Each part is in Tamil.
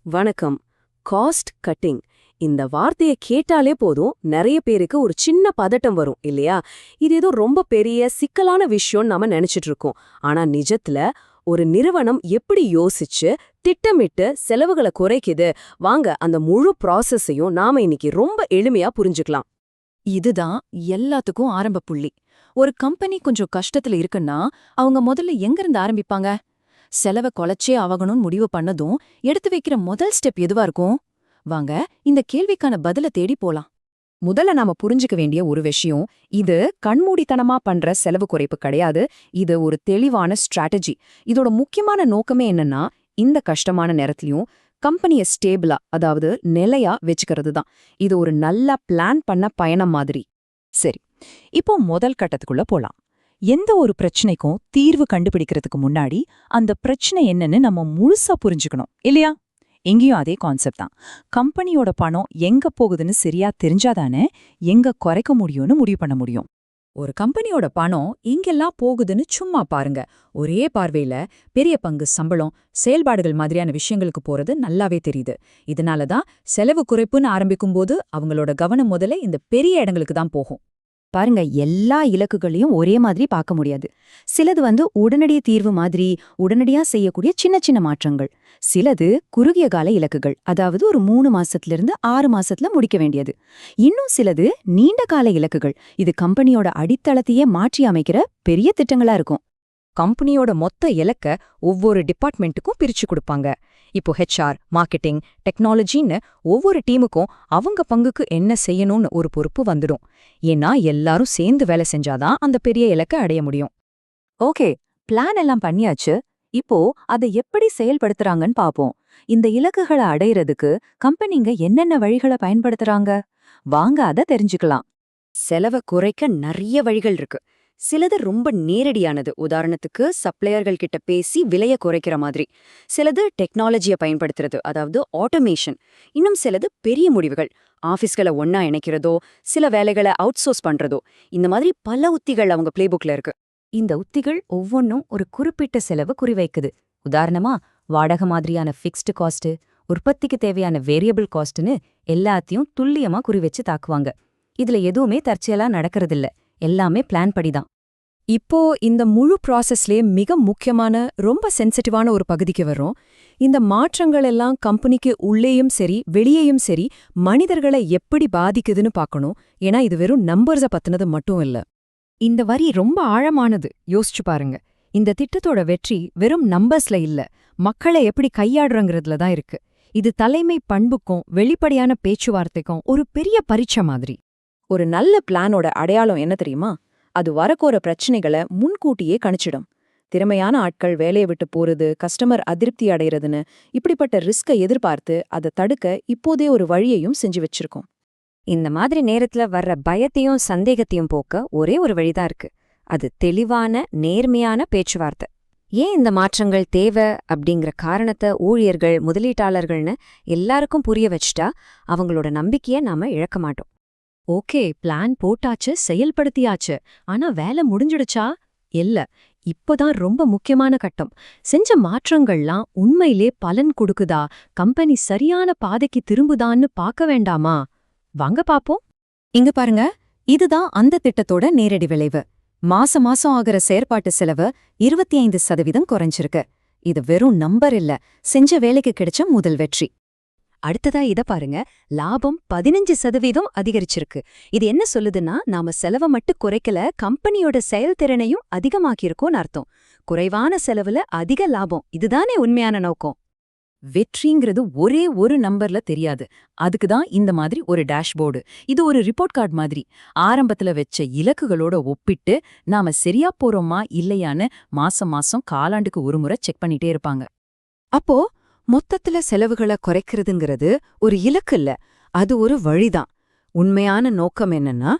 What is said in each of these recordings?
வணக்கம். காஸ்ட் கட்டிங் இந்த வார்த்தையை கேட்டாலே போதும் நிறைய பேருக்கு ஒரு சின்ன பதட்டம் வரும் இல்லையா? இது ஏதோ ரொம்ப பெரிய சிக்கலான விஷயம்னு நாம நினைச்சிட்டு இருக்கோம். ஆனா நிஜத்துல ஒரு நிறுவனம் எப்படி யோசிச்சு திட்டமிட்டு செலவுகளை குறைக்குது, வாங்க அந்த முழு ப்ராசஸையும் நாம இன்னைக்கு ரொம்ப எளிமையா புரிஞ்சுக்கலாம். இதுதான் எல்லாத்துக்கும் ஆரம்ப புள்ளி. ஒரு கம்பெனி கொஞ்சம் கஷ்டத்துல இருக்குன்னா அவங்க முதல்ல எங்கிருந்து ஆரம்பிப்பாங்க? செலவை குலைச்சே ஆகணும்னு முடிவு பண்ணதும் எடுத்து வைக்கிற முதல் ஸ்டெப் எதுவா இருக்கும்? வாங்க இந்த கேள்விக்கான பதில தேடி போலாம். முதல்ல நாம புரிஞ்சுக்க வேண்டிய ஒரு விஷயம், இது கண்மூடித்தனமா பண்ற செலவு குறைப்பு கிடையாது. இது ஒரு தெளிவான ஸ்ட்ராட்டஜி. இதோட முக்கியமான நோக்கமே என்னன்னா, இந்த கஷ்டமான நேரத்திலயும் கம்பெனிய ஸ்டேபிளா, அதாவது நிலையா வச்சுக்கிறது தான். இது ஒரு நல்ல பிளான் பண்ண பயணம் மாதிரி. சரி, இப்போ முதல் கட்டத்துக்குள்ள போலாம். எந்த ஒரு பிரச்சனைக்கும் தீர்வு கண்டுபிடிக்கிறதுக்கு முன்னாடி அந்த பிரச்சனை என்னன்னு நம்ம முழுசா புரிஞ்சுக்கணும் இல்லையா? எங்கேயும் அதே கான்செப்ட் தான். கம்பெனியோட பணம் எங்க போகுதுன்னு சரியா தெரிஞ்சாதானே எங்க குறைக்க முடியும்னு முடிவு பண்ண முடியும். ஒரு கம்பெனியோட பணம் எங்கெல்லாம் போகுதுன்னு சும்மா பாருங்க. ஒரே பார்வையில பெரிய பங்கு சம்பளம், செயல்பாடுகள் மாதிரியான விஷயங்களுக்கு போறது நல்லாவே தெரியுது. இதனாலதான் செலவு குறைப்புன்னு ஆரம்பிக்கும்போது அவங்களோட கவனம் முதல்ல இந்த பெரிய இடங்களுக்கு தான் போகும். பாருங்க, எல்லா இலக்குகளையும் ஒரே மாதிரி பார்க்க முடியாது. சிலது உடனடி தீர்வு மாதிரி உடனடியா செய்யக்கூடிய சின்ன சின்ன மாற்றங்கள். சிலது குறுகிய கால இலக்குகள், அதாவது ஒரு 3 மாசத்திலிருந்து 6 மாசத்துல முடிக்க வேண்டியது. இன்னும் சிலது நீண்ட கால இலக்குகள். இது கம்பெனியோட அடித்தளத்தையே மாற்றி அமைக்கிற பெரிய திட்டங்களா இருக்கும். கம்பெனியோட மொத்த இலக்க ஒவ்வொரு டிபார்ட்மெண்ட்டுக்கும் பிரிச்சு கொடுப்பாங்க. இப்போ ஹெச்ஆர், மார்க்கெட்டிங், டெக்னாலஜின்னு ஒவ்வொரு டீமுக்கும் அவங்க பங்குக்கு என்ன செய்யணும்னு ஒரு பொறுப்பு வந்துடும். ஏன்னா எல்லாரும் சேர்ந்து வேலை செஞ்சாதான் அந்த பெரிய இலக்க அடைய முடியும். ஓகே, பிளான் எல்லாம் பண்ணியாச்சு. இப்போ அதை எப்படி செயல்படுத்துறாங்கன்னு பாப்போம். இந்த இலக்குகளை அடையறதுக்கு கம்பெனிங்க என்னென்ன வழிகளை பயன்படுத்துறாங்க? வாங்க அதை தெரிஞ்சுக்கலாம். செலவை குறைக்க நிறைய வழிகள் இருக்கு. சிலது ரொம்ப நேரடியானது, உதாரணத்துக்கு சப்ளையர்கள் கிட்ட பேசி விலைய குறைக்கிற மாதிரி. சிலது டெக்னாலஜியை பயன்படுத்துறது, அதாவது ஆட்டோமேஷன். இன்னும் சிலது பெரிய முடிவுகள், ஆபீஸ்களை ஒன்னா இணைக்கிறதோ சில வேலைகளை அவுட் சோர்ஸ் பண்றதோ. இந்த மாதிரி பல உத்திகள் அவங்க பிளேபுக்ல இருக்கு. இந்த உத்திகள் ஒவ்வொன்றும் ஒரு குறிப்பிட்ட செலவு குறிவைக்குது. உதாரணமா, வாடகை மாதிரியான ஃபிக்ஸ்டு காஸ்ட், உற்பத்திக்கு தேவையான வேரியபிள் காஸ்ட்னு எல்லாத்தையும் துல்லியமா குறிவச்சு தாக்குவாங்க. இதுல எதுவுமே தற்செயலா நடக்கறதில்ல, எல்லாமே பிளான் படிதான். இப்போ இந்த முழு ப்ராசஸ்லயே மிக முக்கியமான, ரொம்ப சென்சிட்டிவான ஒரு பகுதிக்கு வர்றோம். இந்த மாற்றங்கள் எல்லாம் கம்பெனிக்கு உள்ளேயும் சரி வெளியேயும் சரி மனிதர்களை எப்படி பாதிக்குதுன்னு பார்க்கணும். ஏன்னா இது வெறும் நம்பர்ஸை பத்தினது மட்டும் இல்ல. இந்த வரி ரொம்ப ஆழமானது, யோசிச்சு பாருங்க. இந்த திட்டத்தோட வெற்றி வெறும் நம்பர்ஸ்ல இல்ல, மக்களை எப்படி கையாடுறங்கிறதுல தான் இருக்கு. இது தலைமை பண்புக்கும் வெளிப்படையான பேச்சுவார்த்தைக்கும் ஒரு பெரிய பரீட்சை மாதிரி. ஒரு நல்ல பிளானோட அடையாளம் என்ன தெரியுமா? அது வரக்கோற பிரச்சனைகளை முன்கூட்டியே கணிச்சிடும். திறமையான ஆட்கள் வேலையை விட்டு போறது, கஸ்டமர் அதிருப்தி அடைறதுன்னு இப்படிப்பட்ட ரிஸ்கை எதிர்பார்த்து அதை தடுக்க இப்போதே ஒரு வழியையும் செஞ்சு வச்சிருக்கோம். இந்த மாதிரி நேரத்துல வர்ற பயத்தையும் சந்தேகத்தையும் போக்க ஒரே ஒரு வழிதான் இருக்கு. அது தெளிவான நேர்மையான பேச்சுவார்த்தை. ஏன் இந்த மாற்றங்கள் தேவை அப்படிங்கிற காரணத்தை ஊழியர்கள், முதலீட்டாளர்கள்னு எல்லாருக்கும் புரிய வச்சுட்டா அவங்களோட நம்பிக்கையை நாம இழக்க மாட்டோம். ஓகே, பிளான் போட்டாச்சு, செயல்படுத்தியாச்சு. ஆனா வேலை முடிஞ்சிடுச்சா? இல்ல. இப்போதான் ரொம்ப முக்கியமான கட்டம். செஞ்ச மாற்றங்கள்லாம் உண்மையிலே பலன் கொடுக்குதா, கம்பெனி சரியான பாதைக்கு திரும்புதான்னு பார்க்க வேண்டாமா? வாங்க பாப்போம். இங்க பாருங்க, இதுதான் அந்த திட்டத்தோட நேரடி விளைவு. மாசம் ஆகிற செயற்பாட்டு செலவு 25% குறைஞ்சிருக்கு. இது வெறும் நம்பர் இல்ல, செஞ்ச வேலைக்கு கிடைச்ச முதல் வெற்றி. அடுத்ததா இத பாருங்க, லாபம் 15% அதிகரிச்சிருக்கு. இது என்ன சொல்லுதுன்னா, நாம செலவை மட்டும் குறைக்கல, கம்பெனியோட செயல்திறனையும் அதிகமாக்கியிருக்கோன்னு அர்த்தம். குறைவான செலவுல அதிக லாபம், இதுதானே உண்மையான நோக்கம். வெற்றிங்கிறது ஒரே ஒரு நம்பர்ல தெரியாது. அதுக்குதான் இந்த மாதிரி ஒரு டேஷ்போர்டு. இது ஒரு ரிப்போர்ட் கார்டு மாதிரி. ஆரம்பத்துல வச்ச இலக்குகளோட ஒப்பிட்டு நாம சரியா போறோமா இல்லையான்னு மாசம் காலாண்டுக்கு ஒரு முறை செக் பண்ணிட்டே இருப்பாங்க. அப்போ மொத்தத்துல செலவுகளை குறைக்கிறதுங்கிறது ஒரு இலக்கு இல்ல, அது ஒரு வழிதான். உண்மையான நோக்கம் என்னன்னா,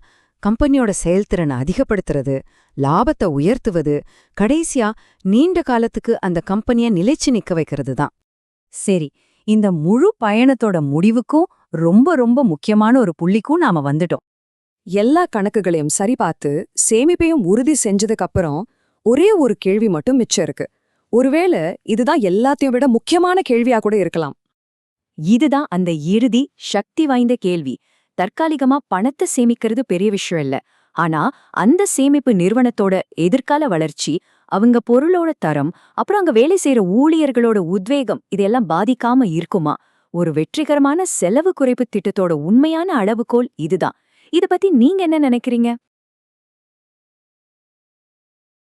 கம்பெனியோட செயல்திறனை அதிகப்படுத்துறது, லாபத்தை உயர்த்துவது, கடைசியா நீண்ட காலத்துக்கு அந்த கம்பெனியை நிலைச்சு நிக்க வைக்கிறது தான். சரி, இந்த முழு பயணத்தோட முடிவுக்கும் ரொம்ப ரொம்ப முக்கியமான ஒரு புள்ளிக்கும் நாம வந்துட்டோம். எல்லா கணக்குகளையும் சரிபார்த்து சேமிப்பையும் உறுதி செஞ்சதுக்கு அப்புறம் ஒரே ஒரு கேள்வி மட்டும் மிச்சம் இருக்கு. ஒருவேளை இதுதான் எல்லாத்தையும் விட முக்கியமான கேள்வியா கூட இருக்கலாம். இதுதான் அந்த இறுதி சக்தி வாய்ந்த கேள்வி. தற்காலிகமா பணத்தை சேமிக்கிறது பெரிய விஷயம் இல்ல. ஆனா அந்த சேமிப்பு நிறுவனத்தோட எதிர்கால வளர்ச்சி, அவங்க பொருளோட தரம், அப்புறம் அங்க வேலை செய்யற ஊழியர்களோட உத்வேகம் இதெல்லாம் பாதிக்காம இருக்குமா? ஒரு வெற்றிகரமான செலவு குறைப்பு திட்டத்தோட உண்மையான அளவுகோல் இதுதான். இத பத்தி நீங்க என்ன நினைக்கிறீங்க?